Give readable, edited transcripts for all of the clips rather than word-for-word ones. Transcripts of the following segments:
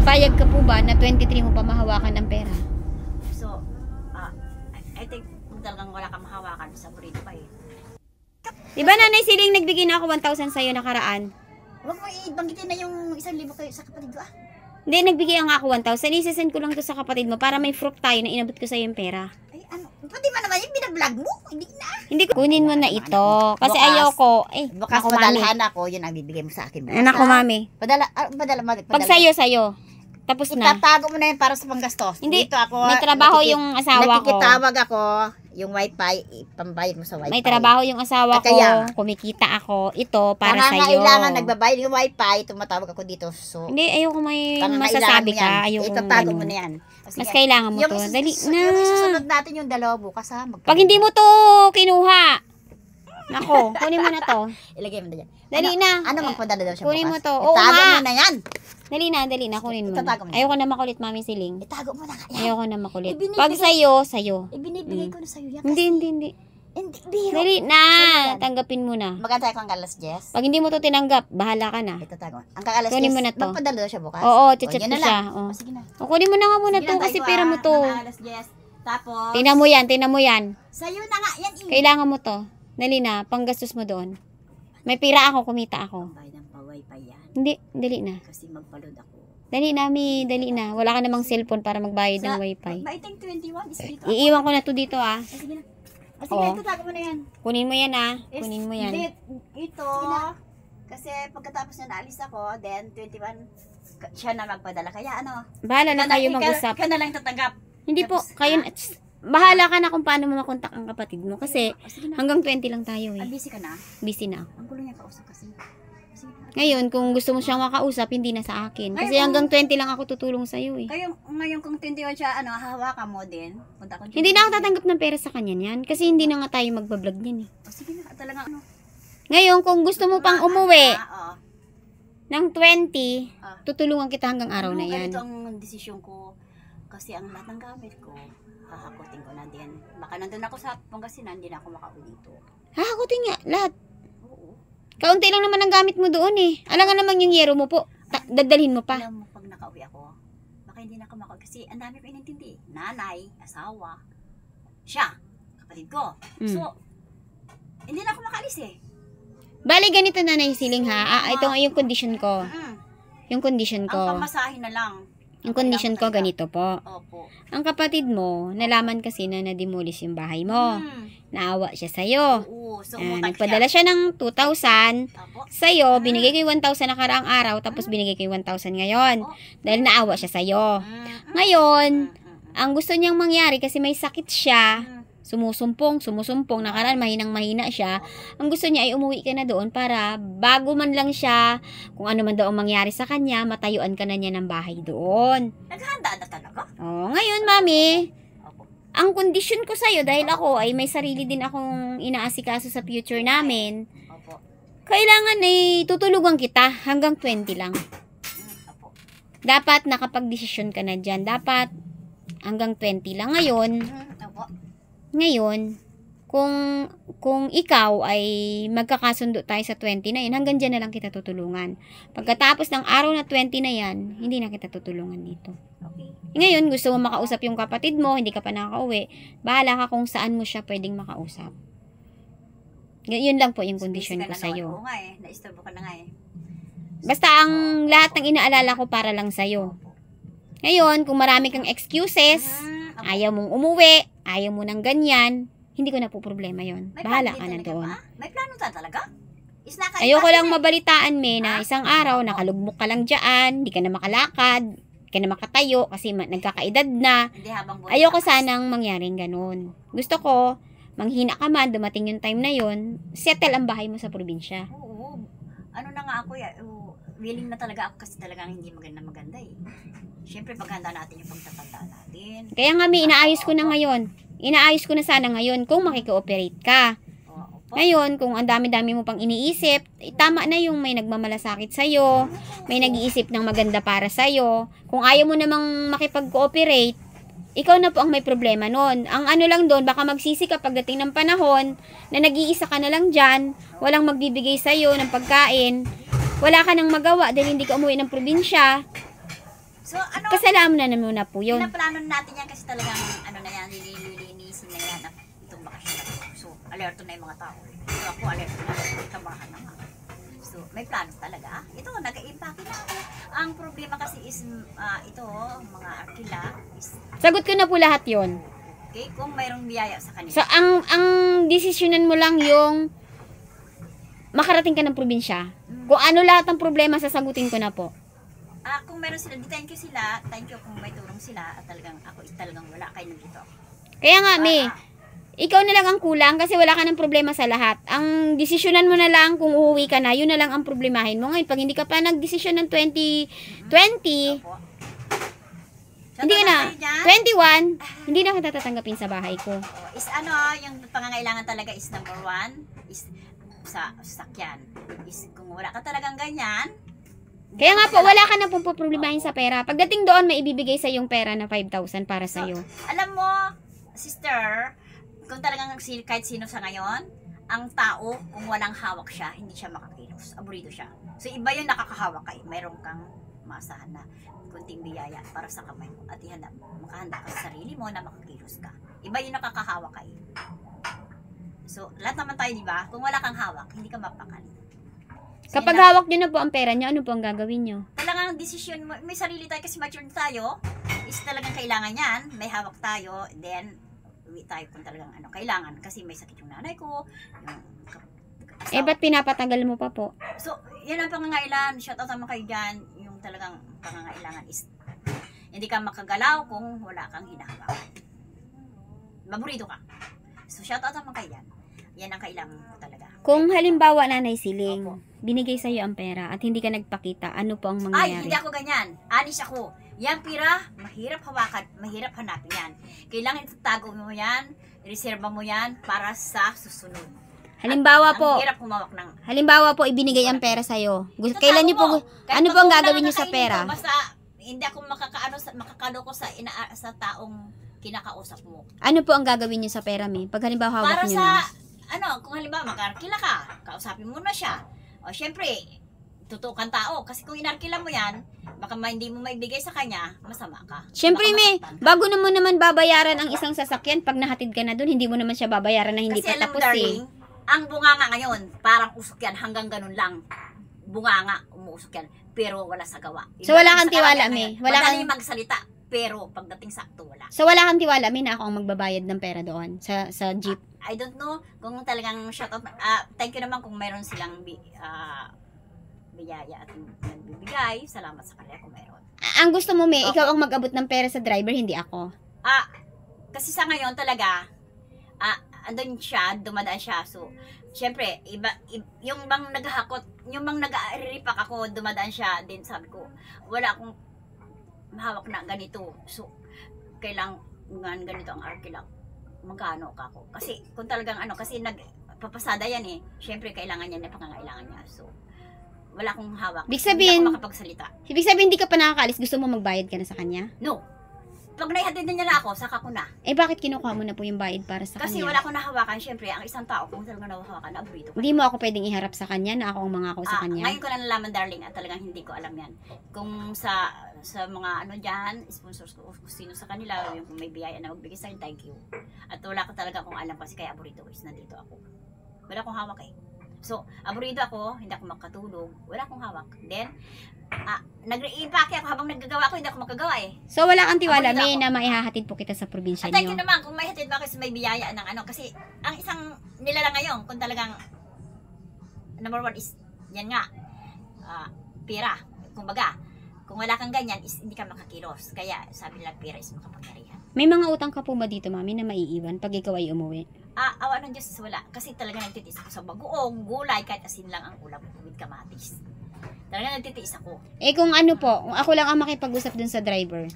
Payag ka po ba na 23 mo pa mahawakan ang pera? So, I think talagang wala kang mahawakan sa burrito pa eh. Diba Nanay Siling, nagbigay na ako 1,000 sa'yo nakaraan? Huwag mo ibanggitin na yung 1,000 kayo sa kapatid ko Hindi, nagbigay nga ako 1,000. Isasend ko lang to sa kapatid mo para may proof tayo na inabot ko sa'yo yung pera. Ay, ano? Pwede ba naman yung binablog mo? Hindi na. Hindi ko. Kunin mo na ito. Kasi Bukas. ayaw ko. Bukas ako, mami. padalahan ako, yun ang bibigay mo sa akin. Anak ko, mami. Padala. Pag sa'yo. Tapos na. Itatago mo na yun para sa panggastos. Hindi. Dito ako. May trabaho yung asawa ko. Nakikitawag ako. Yung wifi, pambayad mo sa wifi. May trabaho yung asawa ko. Kumikita ako. Ito para sa'yo. Kailangan nagbabayad yung wifi. Tumatawag ako dito. So, hindi, ayoko may masasabi ka. Ayoko itatago mo na yan. Mas kailangan mo to. Dali na. Yung susunod natin yung dalawa bukas ha. Pag hindi mo to kinuha. Nako, kunin mo na to. Ilagay mo na dyan. Dali na. Ano magpadala daw siya kunin bukas? Kunin mo to. Oo itago nga. mo na yan. Dali na, kunin mo. Itatago mo na. Ayoko na makulit, Mami Siling. Itago mo na nga yan. Ayoko na makulit. Pag sa'yo. Ibinibigay ko na sa'yo yan. Hindi. Biro. Dali na. Tanggapin mo na. Magantay ko ang kalas, Jess. Pag hindi mo to tinanggap, bahala ka na. Itatago. Ang kakalas, kunin Jess, mo na to. magpadala daw siya bukas. Oo, chat ko siya. Sige na. Kunin mo na nga muna to kasi pera mo to. Ang kalas, Jess. Tapos, Tingnan mo yan. sa'yo na nga yan. Kailangan mo to. Dali na, panggastos mo doon. May pira ako, kumita ako. Bayad ng pa-wifi yan. Hindi, dali na. Kasi magpaload ako. Dali na. Wala ka namang cellphone para magbayad ng wifi. I think 21 is dito. Iiwan ko na to dito ah. Sige na. Sige, itatago mo na yan. Kunin mo yan ah. Kunin mo yan. Ito, kasi pagkatapos na naalis ako, then 21, siya na magpadala. Kaya ano? Bahala na kayo mag-usap. Ka na lang tatanggap. Hindi po, kayo, bahala ka na kung paano mo makontak ang kapatid mo. Kasi hanggang 20 lang tayo eh. Busy ka na? Busy na. Ang gulo niya kausap kasi. Ngayon, kung gusto mo siyang makausap, hindi na sa akin. Kasi hanggang 20 lang ako tutulong sa'yo eh. Ngayon kung 21 siya, hahawakan mo din. Hindi na ako tatanggap ng pera sa kanya niyan. Kasi hindi na nga tayo magbablog niyan eh. Sige na, talaga Ngayon, kung gusto mo pang umuwi ng 20, tutulungan kita hanggang araw na yan. Ganito ang desisyon ko. Kasi ang lahat ng gamit ko, hahakutin ko na din. Baka nandun ako sa Pangasinan, hindi na ako makauwi dito. Hahakutin nga, lahat. Kaunti lang naman ang gamit mo doon eh. Alam nga naman yung yero mo po. Dadalhin mo pa. Alam mo, pag nakauwi ako, baka hindi na ako makauwi. Kasi ang dami ko inintindi. Nanay, asawa, siya, kapatid ko. So, hindi na ako makaalis eh. Bali, ganito na Siling ha. Ito nga yung condition ko. Yung condition ko. Ang pamasahin na lang. Yung condition ko ganito po. Opo. Ang kapatid mo, nalaman kasi na na-demolish yung bahay mo. Naawa siya sa'yo. So, nagpadala siya ng 2,000 sa'yo, binigay ko yung 1,000 nakaraang araw, tapos binigay ko yung 1,000 ngayon. Dahil naawa siya sa'yo. Ngayon, ang gusto niyang mangyari, kasi may sakit siya, sumusumpong, nakaraan, mahinang-mahina siya, ang gusto niya ay umuwi ka na doon para bago man lang siya, kung ano man daw ang mangyari sa kanya, matayuan ka na niya ng bahay doon. Naghahanda na talaga? Ngayon, Mami, ang kondisyon ko sa'yo, dahil ako ay may sarili din akong inaasikaso sa future namin, kailangan ay tutulugan kita hanggang 20 lang. Dapat nakapag-desisyon ka na dyan. Dapat hanggang 20 lang. Ngayon, kung ikaw ay magkakasundo tayo sa 20 na yun, hanggang dyan na lang kita tutulungan. Pagkatapos ng araw na 20 na yan, hindi na kita tutulungan dito. Ngayon, gusto mo makausap yung kapatid mo, hindi ka pa nakaka-uwi, bahala ka kung saan mo siya pwedeng makausap. Yun lang po yung kondisyon ko sa'yo. Oo nga eh, naistorbo ka na nga eh. Basta ang lahat ng inaalala ko para lang sa'yo. Ngayon, kung marami kang excuses, ayaw mong umuwi, ayaw mo ng ganyan, hindi ko na po problema yun. Bahala ka na doon. May plano talaga? Ayoko lang mabalitaan, na isang araw, nakalugmok ka lang dyan, hindi ka na makalakad, hindi ka na makatayo, kasi nagkakaedad na. Ayoko sanang mangyaring ganun. Gusto ko, manghina ka man, dumating yung time na yun, settle ang bahay mo sa probinsya. Oo. Ano na nga ako, willing na talaga ako kasi talagang hindi maganda eh. Siyempre, paghanda natin yung pagtatanda natin. Kaya nga inaayos ko na ngayon. Inaayos ko na sana ngayon kung makiko-operate ka. Ngayon, kung ang dami-dami mo pang iniisip, tama na yung may nagmamalasakit sa'yo, may nag-iisip ng maganda para sa'yo. Kung ayaw mo namang makipag-cooperate, ikaw na po ang may problema nun. Ang ano lang doon, baka magsisi ka pagdating ng panahon na nag-iisa ka na lang dyan, walang magbibigay sa'yo ng pagkain, wala ka nang magawa dahil hindi ka umuwi ng probinsya. So, ano, Kasalanan na muna po yun. pinaplano natin yan kasi talagang, ano na yan, lilinisin na yan at itong bakasyon na to. So, alerto na yung mga tao. So, ako alerto na, kabahan na nga. So, may plano talaga. Ito, nag-iimpake na ako. Ang problema kasi is, ito, mga arkila, is, Sagot ko na po lahat yon. okay, kung mayroong biyaya sa kanila. So, ang desisyonan mo lang yung makarating ka ng probinsya. Kung ano lahat ng problema, sasagutin ko na po. Kung meron sila, thank you sila, thank you kung may tulong sila, at talagang ako talagang wala kayo nandito ako. Kaya nga, May, ikaw na lang ang kulang kasi wala ka ng problema sa lahat. Ang desisyonan mo na lang kung uuwi ka na, yun na lang ang problemahin mo. Ngayon, pag hindi ka pa nagdesisyon ng 2020, Opo. hindi ka na, 21, hindi na kita tatanggapin sa bahay ko. Is ano, yung pangangailangan talaga is number 1, is sa sasakyan. Is kung wala ka talagang ganyan, Kaya nga po, wala ka na pong problemahin sa pera. Pagdating doon, may ibibigay sa yung pera na 5,000 para sa iyo. alam mo, sister, kung talagang kahit sino sa ngayon, ang tao, kung walang hawak siya, hindi siya makakilos. Aburido siya. So, iba yung nakakahawak kay. Mayroon kang maasahan na kunting biyaya para sa kamay mo. At makahanda ka sa sarili mo na makakilos ka. Iba yung nakakahawak kay. So, lahat naman tayo, di ba? Kung wala kang hawak, hindi ka mapakali. So, Kapag hawak nyo na po ang pera nyo, ano po ang gagawin nyo? talagang desisyon mo, may sarili tayo kasi matured tayo, is talagang kailangan yan, may hawak tayo, then, uwi tayo kung talagang ano, kailangan, kasi may sakit yung nanay ko, yung Ba't pinapatagal mo pa po? So, yan ang pangangailangan, shout out naman kayo dyan, yung talagang pangangailangan is, hindi ka makagalaw kung wala kang hinahawak. Maburido ka. So, shout out naman kayo dyan. Yan ang kailangan mo talaga. Kung halimbawa, Nanay Siling, Opo. binigay sa iyo ang pera at hindi ka nagpakita, ano po ang Ay, mangyayari? hindi ako ganyan. Anis ako. Yang pira, mahirap hawakan, mahirap hanapin yan. Kailangan itatago mo yan, reserva mo yan para sa susunod. Halimbawa Ang po, hirap humawak ng... halimbawa po, ibinigay ang pera sa iyo. Itatago Kailan niyo po, mo. Kahit ano po ang pag gagawin niyo sa nakakainin pera? ko, basta hindi ako makakano ko sa taong kinakausap mo. Ano po ang gagawin niyo sa pera, May? Pag halimbawa hawak Para niyo sa, na. kung halimbawa mag-arkila ka, kausapin mo na siya. O syempre, tutukan tao. Kasi kung inarkila mo yan, baka hindi mo maibigay sa kanya, masama ka. Siyempre, Baka May, masaktan ka. bago na mo naman babayaran ang isang sasakyan, pag nahatid ka na doon, hindi mo naman siya babayaran na hindi Kasi pa alam mo, tapos darling, ang bunganga ngayon, parang usok yan, hanggang ganun lang. Bunganga, umuusok yan, pero wala sa gawa. So, wala kang Sa tiwala, kalagayan May? ngayon, Wala madali kang- magsalita, pero pagdating sakto, wala. So, wala kang tiwala, May, na ako ang magbabayad ng pera doon sa jeep. I don't know kung talagang shoutout. Thank you naman kung mayroon silang biyaya at nagbibigay. Salamat sa kanila kung mayroon. Ang gusto mo, May, Opo. ikaw ang mag-abot ng pera sa driver, hindi ako. Kasi sa ngayon talaga, andun siya, dumadaan siya. So, syempre, yung bang naghahakot, yung bang nag-aaripak ako, dumadaan siya. Then sabi ko, wala akong mahawak na ganito. So, kailangan ganito ang arkila. Magkano ka ako? Kasi kung talagang kasi nagpapasada yan eh. Syempre, kailangan yan na pangangailangan niya. So, wala akong hawak. Ibig sabihin- hindi ako makapagsalita. Ibig sabihin, hindi ka pa nakakaalis, gusto mo magbayad ka na sa kanya? No. Pag naihatid na niya na ako, saka ko na. Bakit kinukuha mo na po yung bayad para sa Kasi kanya? wala akong nahawakan. Syempre, ang isang tao, kung talagang nahawakan, naabrito ka. Hindi mo ako pwedeng iharap sa kanya na ako ang mangako sa kanya? Ngayon ko lang nalaman, darling, at talagang hindi ko alam yan. Kung sa mga dyan, sponsors ko, kung sino sa kanila, yung kung may biyaya na magbigay sa akin, thank you. At wala ko talaga kung alam kasi kaya aburito is nandito ako. Wala akong hawak eh. So, aburito ako, hindi ako makatulog, wala akong hawak. Then, nag-iimpake ako habang naggagawa ako, hindi ako makagawa eh. So, wala kang tiwala, Aburito May, ako. na maihahatid po kita sa probinsya At thank you niyo. naman kung may hatid ba kasi may biyaya ng kasi ang isang nilala ngayon kung talagang number 1 is yan nga pera. Kumbaga, kung wala kang ganyan is hindi ka makakilos. Kaya sabi nila pera is makapangyarihan. May mga utang ka po ba dito, Mami, na maiiwan pag ikaw ay umuwi? Awa ng Diyos wala. Kasi talaga nagtitiis ako sa bagoong, gulay, kahit asin lang ang ulam with kamatis. Talaga nagtitiis ako. Kung ano po, kung ako lang ang makipag-usap dun sa driver.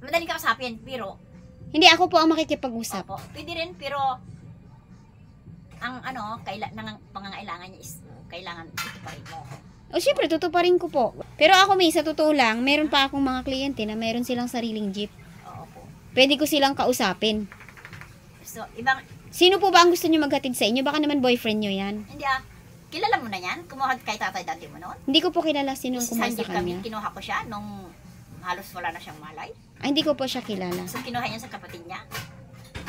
Madaling kausapin, pero Hindi, ako po ang makikipag-usap. opo, pwede rin, pero ang pangangailangan niya is kailangan ito pa rin mo. O, syempre, tutuparin ko po. Pero ako, May, sa totoo lang, meron pa akong mga kliyente na meron silang sariling jeep. Oo po. Pwede ko silang kausapin. So, ibang, Sino po ba ang gusto nyo maghatid sa inyo? Baka naman boyfriend nyo yan. hindi kilala mo na yan? Kumuha kay tatay dati mo noon? Hindi ko po kilala sino ang Sa kumuha sa Jeep kami, kanya. kinuha ko siya nung halos wala na siyang malay. Ay, hindi ko po siya kilala. So, kinuha niya sa kapatid niya.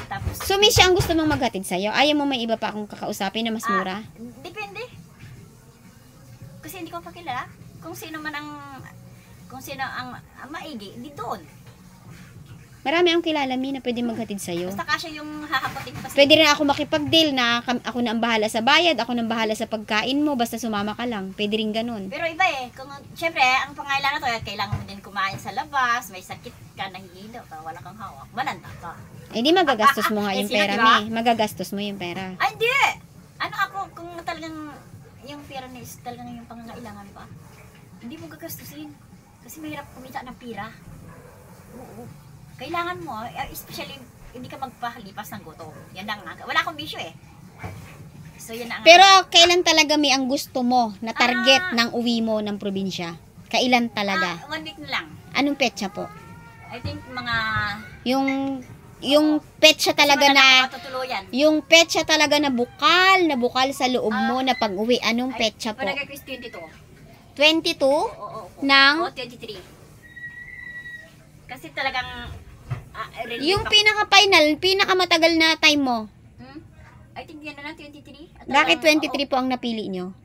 Tapos, So, may siya ang gusto mong maghatid sa'yo? Ayaw mo may iba pa akong kakausapin na mas mura? Depende. Kasi hindi ko pa kilala. Kung sino ang maigi, di doon. Marami akong kilala, Mi, na pwede maghatid sa'yo. Basta kasya yung hahapotin ko kasi. Pwede rin ako makipag-deal na ako na ang bahala sa bayad, ako na ang bahala sa pagkain mo, basta sumama ka lang. Pwede rin ganun. Pero iba kung syempre, ang pangailangan to, kailangan mo din kumain sa labas, may sakit ka, nahihilo ka, wala kang hawak, malanda ka. Eh, di magagastos mo nga yung sila, pera, diba? Mi. Magagastos mo yung pera. Ay, hindi! Ano ako, kung talagang yung pera na is talagang yung pangangailangan pa, hindi mo gagastusin. Kasi mahirap kumita ng pera. Oo. Kailangan mo, especially, hindi ka magpahalipas ng gutom. Yan lang nga. Wala akong bisyo So, yan ang... Pero kailan talaga, Mi, ang gusto mo na target ng uwi mo ng probinsya? Kailan talaga? 1 week na lang. Anong petsa po? I think mga... Yung petsa talaga na... matutuluyan. Yung petsa talaga na bukal sa loob mo na pag-uwi. Anong petsa po? Palagay ko is 22. 22? Oo. Ng? 23. Kasi talagang... Yung pinaka-final, pinakamatagal na time mo. I think yan na lang, 23. Bakit 23 po ang napili nyo?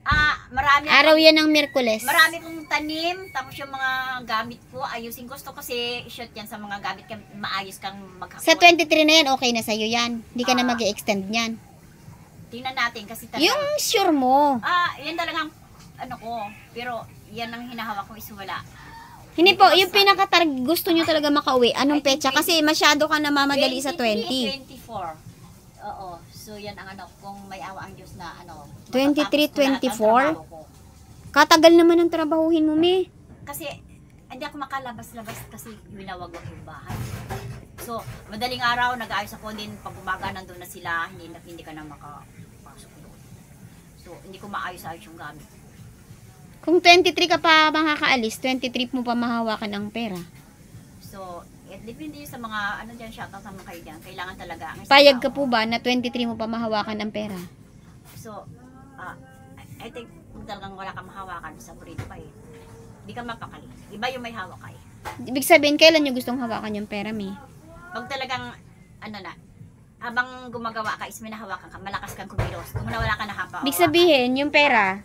Marami. Araw yan ng Miyerkules. Marami kong tanim, tapos yung mga gamit ko, ayusin ko. Gusto kasi shoot yan sa mga gamit ka, maayos kang maghapon. Sa 23 na yan, okay na sa'yo yan. Hindi ka na mag-i-extend yan. Tingnan natin kasi talagang... Yung sure mo. Yan talagang ano ko. Pero yan ang hinahawak ko is wala. Hindi po, yung gusto nyo talaga makauwi. Anong petsa? Kasi masyado ka namamadali sa 20. 24. Oo. So yan ang ano, kung may awa ang Diyos na ano. 23, 24? Katagal naman ang trabahuhin mo, Mi. Kasi hindi ako makalabas-labas kasi winawagwag yung bahay. So, madaling araw, nag-aayos ako din. Pag umaga, nandun na sila. Hindi ka na makapasok doon. So, hindi ko maayos-ayos yung gamit. Kung 23 ka pa makakaalis, 23 mo pa mahawakan ang pera. So, depende sa mga, ano dyan, shoutout sa mga kayo dyan. Kailangan talaga. Payag ka po ba na 23 mo pa mahawakan ang pera? So, I think kung talagang wala kang mahawakan sa burrito pa hindi ka mapakali. Iba yung may hawak ay. Ibig sabihin, kailan nyo gustong hawakan yung pera, Mi? Pag talagang, habang gumagawa ka, is may nahawakan ka, malakas kang kumilos. Kung wala ka nahawakan. Ibig sabihin, yung pera,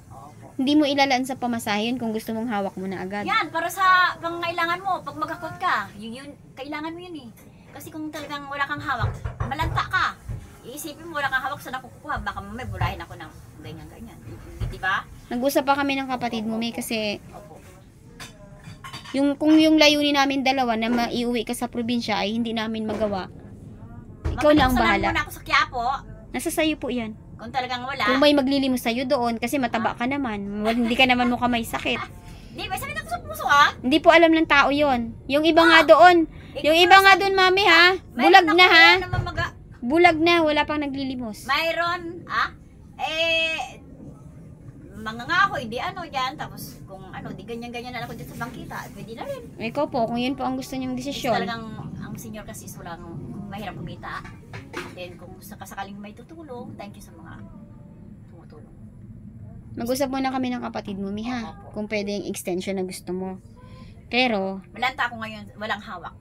hindi mo ilalaan sa pamasahe yun kung gusto mong hawak mo na agad. Yan, para sa pangailangan mo, pag maghakot ka, yun, kailangan mo yun Kasi kung talagang wala kang hawak, malanta ka. Iisipin mo wala kang hawak, saan ako kukuha? Baka may bulahin ako ng ganyan-ganyan. Diba? Nag-usap pa kami ng kapatid mo, May, kasi Opo. kung yung layunin namin dalawa na maiuwi ka sa probinsya ay hindi namin magawa. Ikaw na ang bahala. Muna ako sa Quiapo. Nasa sayo po yan. Kung talagang wala. Kung may maglilimos sa'yo doon, kasi mataba ka naman. Hindi ka naman mukha may sakit. Di, may sakit ako sa puso Hindi po alam ng tao yon. Yung iba nga doon. Yung iba nga doon, Mami, ha? Bulag na, ha? Bulag na, wala pang naglilimos. Mayroon, mga nga ako, hindi dyan. Tapos, kung di ganyan-ganyan na ako dyan sa bangkita, pwede na rin. Ikaw po, kung yun po ang gusto niyong desisyon. Talagang, ang senior kasi is walang mahirap kumita. Then, kung sakasakaling may tutulong, thank you sa mga tumutulong. Mag-usap muna kami ng kapatid mo, Mi, ha? Kung pwede yung extension na gusto mo. Pero, malanta ako ngayon, walang hawak.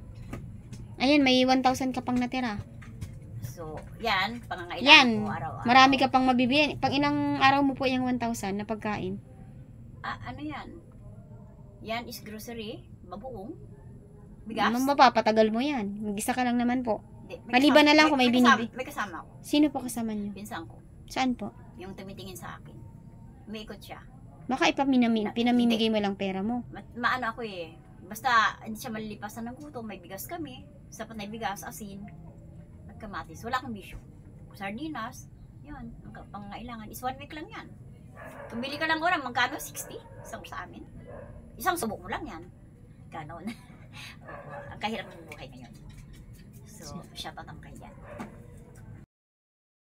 ayan, may 1,000 ka pang natira. So, yan, pangangailangan Yan, ko araw-araw. marami ka pang mabibili. Pang ilang araw mo po yung 1,000 na pagkain? Ano yan? Yan is grocery, babuong, bigas. Mapapatagal mo yan. Mag-isa ka lang naman po. Hindi, Maliban na lang kung may binibi. May kasama ako. Sino po kasama niyo? Pinsan ko. Saan po? Yung tumitingin sa akin. Umiikot siya. Baka pinamimigay mo lang pera mo. Maano ako Basta hindi siya malilipasan ng gutom. May bigas kami. Sapat na bigas, asin, at kamatis. Wala akong bisyo. Sardinas. Yan. Ang pangailangan is 1 week lang yan. Kung bili ka lang ulam, magkano? 60? Isang sa amin. Isang subok mo lang yan. Ganon. Ang kahirap ng buhay ngayon. So, shoutout ang kaya.